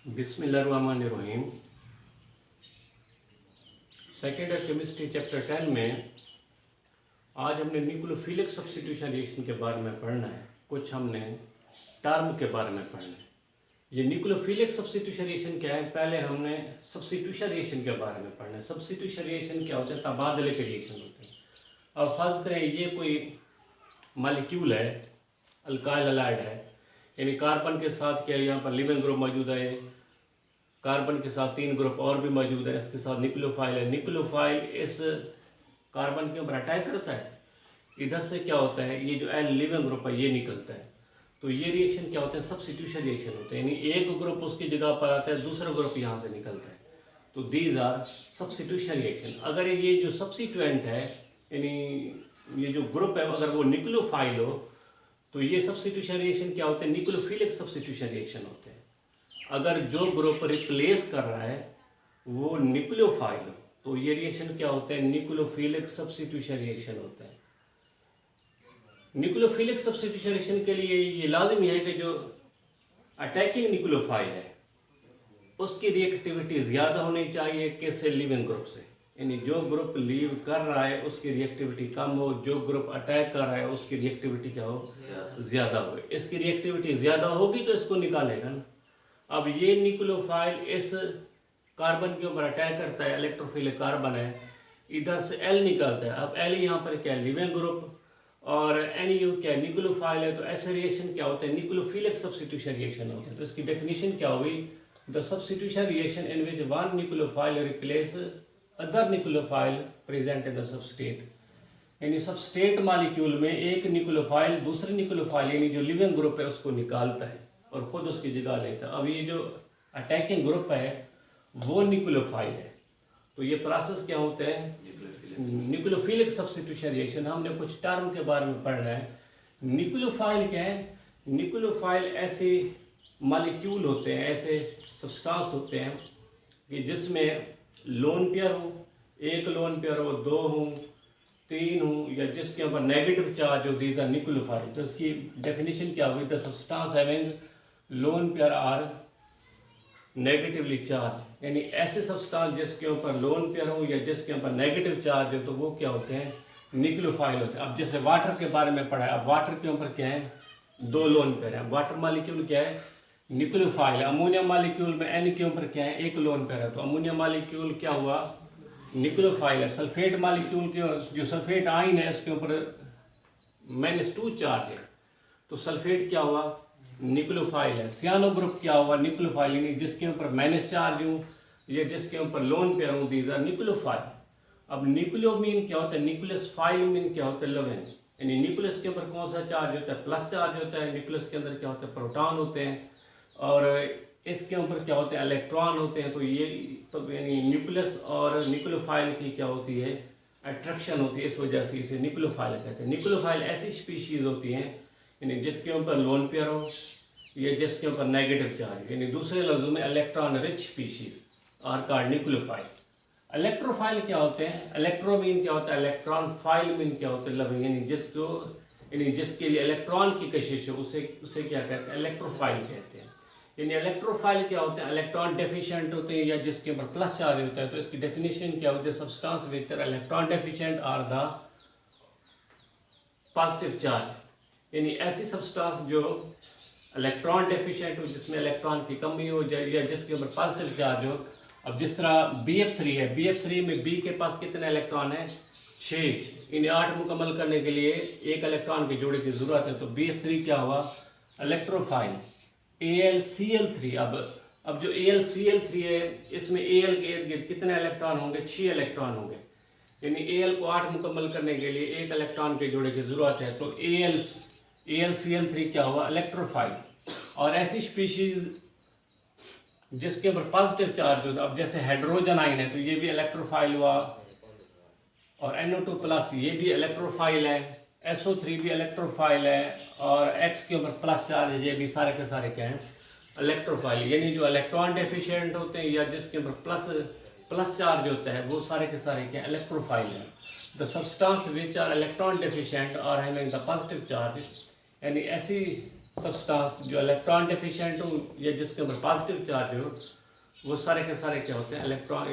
बिस्मिल्लाहिर्रहमानिर्रहीम। Second year chemistry chapter 10 में आज हमने न्यूक्लियोफिलिक सब्स्टिट्यूशन रिएक्शन के बारे में पढ़ना है। कुछ हमने टर्म के बारे में पढ़ना है। ये न्यूक्लियोफिलिक सब्स्टिट्यूशन रिएक्शन क्या है, पहले हमने सब्स्टिट्यूशन रिएक्शन के बारे में पढ़ना है। सब्स्टिट्यूशन रिएक्शन क्या होता है, तबादले के रिएक्शन होते हैं। अब फर्ज करें ये कोई मालिक्यूल है, अल्काइल हैलाइड है, यानी कार्बन के साथ क्या यहाँ पर लिविंग ग्रुप मौजूद है, कार्बन के साथ 3 ग्रुप और भी मौजूद है, इसके साथ न्यूक्लियोफाइल है। न्यूक्लियोफाइल इस कार्बन के ऊपर अटैक करता है, इधर से क्या होता है, ये जो एल लिविंग ग्रुप है ये निकलता है। तो ये रिएक्शन क्या होते हैं, सब्स्टिट्यूशन रिएक्शन होते हैं, यानी एक ग्रुप उसकी जगह पर आता है, दूसरा ग्रुप यहाँ से निकलता है। तो दीज आर सब्स्टिट्यूशन रिएक्शन। अगर ये जो सब्स्टिट्यूएंट है, यानी ये जो ग्रुप है, अगर वो न्यूक्लियोफाइल हो तो ये सब्स्टिट्यूशन रिएक्शन क्या होते हैं, न्यूक्लियोफिलिक सब्स्टिट्यूशन रिएक्शन होते हैं। अगर जो ग्रुप रिप्लेस कर रहा है वो न्यूक्लियोफाइल हो तो ये रिएक्शन क्या होते हैं, न्यूक्लियोफिलिक सब्स्टिट्यूशन रिएक्शन होते हैं। न्यूक्लियोफिलिक सब्स्टिट्यूशन रिएक्शन के लिए ये लाजिमी है कि जो अटैकिंग न्यूक्लियोफाइल है उसकी रिएक्टिविटी ज़्यादा होनी चाहिए किससे, लिविंग ग्रुप से। यानी जो ग्रुप लीव कर रहा है उसकी रिएक्टिविटी कम हो, जो ग्रुप अटैक कर रहा है उसकी रिएक्टिविटी क्या हो, ज़्यादा हो। इसकी रिएक्टिविटी ज़्यादा होगी तो इसको निकालेगा ना। अब ये न्यूक्लियोफाइल इस कार्बन के ऊपर अटैक करता है, इलेक्ट्रोफिलिक कार्बन है, इधर से एल निकलता है। अब एल यहाँ पर क्या है, लिविंग ग्रुप, और एन यू क्या है, न्यूक्लियोफाइल है। तो ऐसे रिएक्शन क्या होते हैं, न्यूक्लियोफिलिक सब्स्टिट्यूशन रिएक्शन होते हैं। तो इसकी डेफिनेशन क्या होगी, the substitution reaction in which one nucleophile replace other nucleophile present in the substrate. यानी सबस्टेट मॉलिक्यूल में एक न्यूक्लियोफाइल दूसरे न्यूक्लियोफाइल यानी जो लिविंग ग्रुप है उसको निकालता है और ख़ुद उसकी जगह लेता है। अब ये जो अटैकिंग ग्रुप है वो न्यूक्लियोफाइल है। तो ये प्रोसेस क्या होते हैं, न्यूक्लियोफिलिक सब्स्टिट्यूशन रिएक्शन। हमने कुछ टर्म के बारे में पढ़ना है। न्यूक्लियोफाइल क्या है, न्यूक्लियोफाइल ऐसे मॉलिक्यूल होते हैं, ऐसे सब्सटेंस होते हैं कि जिसमें लोन पेयर हो, एक लोन पेयर हो, 2 हो, 3 हो, या जिसके ऊपर नेगेटिव चार्ज हो, दीज आर न्यूक्लियोफाइल। तो इसकी डेफिनेशन क्या होगी, the substance having lone pair or negatively charge. यानी ऐसे सब्सटेंस जिसके ऊपर लोन पेयर हो या जिसके ऊपर नेगेटिव चार्ज हो तो वो क्या होते हैं, न्यूक्लियोफाइल होते हैं। अब जैसे वाटर के बारे में पढ़ा है, अब वाटर के ऊपर क्या है, 2 लोन पेयर है। वाटर मॉलिक्यूल क्या है, न्यूक्लियोफाइल है। अमोनिया मॉलिक्यूल में एन के ऊपर क्या है, 1 लोन पेयर है। तो अमोनिया मॉलिक्यूल क्या हुआ, न्यूक्लियोफाइल है। सल्फेट मॉलिक्यूल के जो सल्फेट आयन है उसके ऊपर -2 चार्ज है, तो सल्फेट क्या हुआ, न्यूक्लियोफाइल है। सियानो ग्रुप क्या हुआ, न्यूक्लियोफाइल, यानी जिसके ऊपर माइनस चार्ज हो या जिसके ऊपर लोन पेयर हो, दीज आर न्यूक्लियोफाइल। अब न्यूक्लियो मीन क्या होता है, न्यूक्लियस फाइल मीन क्या होता है, 11। यानी न्यूक्लियस के ऊपर कौन सा चार्ज होता है, प्लस चार्ज होता है। न्यूक्लियस के अंदर क्या होता है, प्रोटॉन होते हैं, और इसके ऊपर क्या होते हैं, इलेक्ट्रॉन होते हैं। तो ये तो यानी न्यूक्लियस और न्यूक्लियोफाइल की क्या होती है, अट्रैक्शन होती है, इस वजह से इसे न्यूक्लियोफाइल कहते हैं। न्यूक्लियोफाइल ऐसी स्पीशीज़ होती हैं यानी जिसके ऊपर लोन पेयर हो या जिसके ऊपर नेगेटिव चार्ज, यानी दूसरे लफ्ज़ों में electron rich species are called nucleophile. Electrophile क्या होते हैं, इलेक्ट्रो मीन क्या होता है, इलेक्ट्रॉन फाइल मीन क्या होता है, लविंग, यानी जिसके लिए इलेक्ट्रॉन की कशिश हो उसे क्या कहते हैं, इलेक्ट्रोफाइल कहते हैं। यानी इलेक्ट्रोफाइल क्या होते हैं, इलेक्ट्रॉन डेफिशिएंट होते हैं या जिसके ऊपर प्लस चार्ज होता है। तो इसकी डेफिनेशन क्या होती है, substance which are electron deficient or the positive charge. यानी ऐसी सब्सटेंस जो इलेक्ट्रॉन डेफिशिएंट हो, जिसमें इलेक्ट्रॉन की कमी हो या जिसके ऊपर पॉजिटिव चार्ज हो। अब जिस तरह BF3 है, BF3 में B के पास कितने इलेक्ट्रॉन है, 6। इन्हें 8 मुकम्मल करने के लिए एक इलेक्ट्रॉन की जोड़ी की ज़रूरत है। तो BF3 क्या हुआ, इलेक्ट्रोफाइल। AlCl3, अब जो AlCl3 है इसमें Al के इर्द गिर्द कितने इलेक्ट्रॉन होंगे, 6 इलेक्ट्रॉन होंगे। यानी Al को 8 मुकम्मल करने के लिए एक इलेक्ट्रॉन की जोड़े की ज़रूरत है। तो AlCl3 क्या हुआ, इलेक्ट्रोफाइल। और ऐसी स्पीशीज़ जिसके ऊपर पॉजिटिव चार्ज होता है, अब जैसे हाइड्रोजन आयन है तो ये भी इलेक्ट्रोफाइल हुआ, और NO2+ ये भी इलेक्ट्रोफाइल है, SO3 भी इलेक्ट्रोफाइल है, और X के ऊपर प्लस चार्ज है, ये भी सारे के सारे क्या हैं, इलेक्ट्रोफाइल। यानी जो इलेक्ट्रॉन डेफिशिएंट होते हैं या जिसके ऊपर प्लस चार्ज होता है वो सारे के सारे क्या, इलेक्ट्रोफाइल है। The substance which are electron deficient और हैविंग द पॉजिटिव चार्ज, यानी ऐसी सब्सटेंस जो इलेक्ट्रॉन डेफिशिएंट हो या जिसके ऊपर पॉजिटिव चार्ज हो, वो सारे के सारे क्या होते हैं इलेक्ट्रॉन,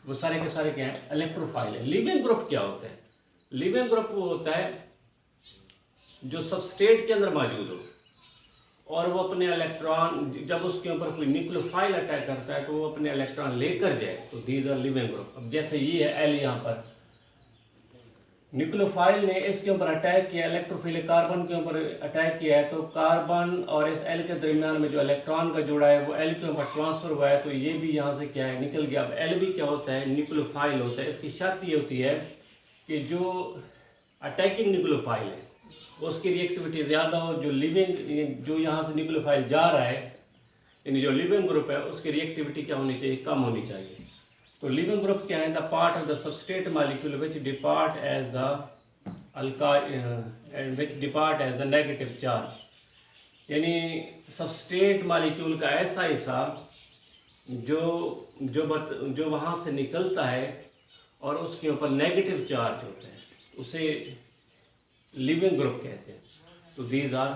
वो सारे के सारे क्या है इलेक्ट्रोफाइल है। लिविंग ग्रुप क्या होता है? लिविंग ग्रुप वो होता है जो सबस्ट्रेट के अंदर मौजूद हो और वो अपने इलेक्ट्रॉन, जब उसके ऊपर कोई न्यूक्लियोफाइल अटैक करता है तो वो अपने इलेक्ट्रॉन लेकर जाए, तो दीज आर लिविंग ग्रुप। अब जैसे ये है एल, यहाँ पर न्यूक्लियोफाइल ने इसके ऊपर अटैक किया, इलेक्ट्रोफिलिक कार्बन के ऊपर अटैक किया है, तो कार्बन और इस एल के दरमियान में जो इलेक्ट्रॉन का जोड़ा है वो एल के ऊपर ट्रांसफर हुआ है, तो ये भी यहाँ से क्या है निकल गया। अब एल भी क्या होता है न्यूक्लियोफाइल होता है। इसकी शर्त ये होती है कि जो अटैकिंग न्यूक्लियोफाइल है उसकी रिएक्टिविटी ज़्यादा हो, जो लिविंग, जो यहाँ से न्यूक्लियोफाइल जा रहा है यानी जो लिविंग ग्रुप है उसकी रिएक्टिविटी क्या होनी चाहिए, कम होनी चाहिए। तो लिविंग ग्रुप क्या है? The part of the substrate molecule which depart as the which depart as the negative charge, यानी सबस्ट्रेट मॉलिक्यूल का ऐसा हिस्सा जो वहाँ से निकलता है और उसके ऊपर नेगेटिव चार्ज होता है, उसे लिविंग ग्रुप कहते हैं। तो दीज आर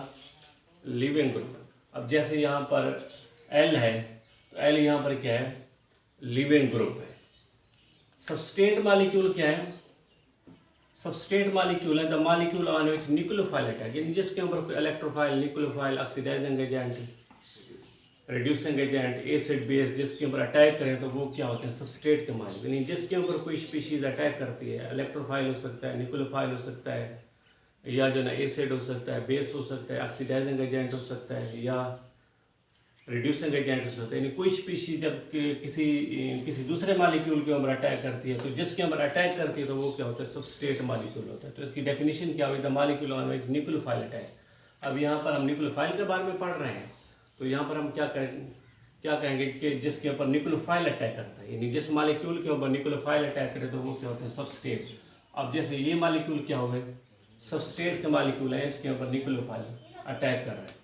लिविंग ग्रुप। अब जैसे यहाँ पर एल है, तो एल यहाँ पर क्या है लिविंग ग्रुप है। सबस्ट्रेट मॉलिक्यूल क्या है? सबस्ट्रेट मॉलिक्यूल है the molecule on which nucleophile attack, यानी जिसके ऊपर कोई electrophile, nucleophile, oxidising agent, reducing agent, acid base जिसके ऊपर अटैक करें तो वो क्या होते हैं सबस्ट्रेट के मॉलिक्यूल। यानी जिसके ऊपर कोई स्पीशीज अटैक करती है, इलेक्ट्रोफाइल हो सकता है, न्यूक्लियोफाइल हो सकता है, या जो ना एसिड हो सकता है, बेस हो सकता है, ऑक्सीडाइजिंग एजेंट हो सकता है, या रिड्यूसिंग एजेंट हो सकता है। यानी कोई स्पीशीज जब किसी दूसरे मॉलिक्यूल के ऊपर अटैक करती है, तो जिसके ऊपर अटैक करती है तो वो क्या होता है सबस्ट्रेट मॉलिक्यूल होता है। तो इसकी डेफिनेशन क्या हुई? The molecule on which nucleophile attack. अब यहाँ पर हम न्यूक्लियोफाइल के बारे में पढ़ रहे हैं, तो यहाँ पर हम क्या कहेंगे कि जिसके ऊपर न्यूक्लियोफाइल अटैक करता है, यानी जिस मॉलिक्यूल के ऊपर न्यूक्लियोफाइल अटैक करे तो वो क्या होते हैं सबस्ट्रेट। अब जैसे ये मॉलिक्यूल क्या हो गए सबस्ट्रेट के मॉलिक्यूल है, इसके ऊपर न्यूक्लियोफाइल अटैक कर रहा है,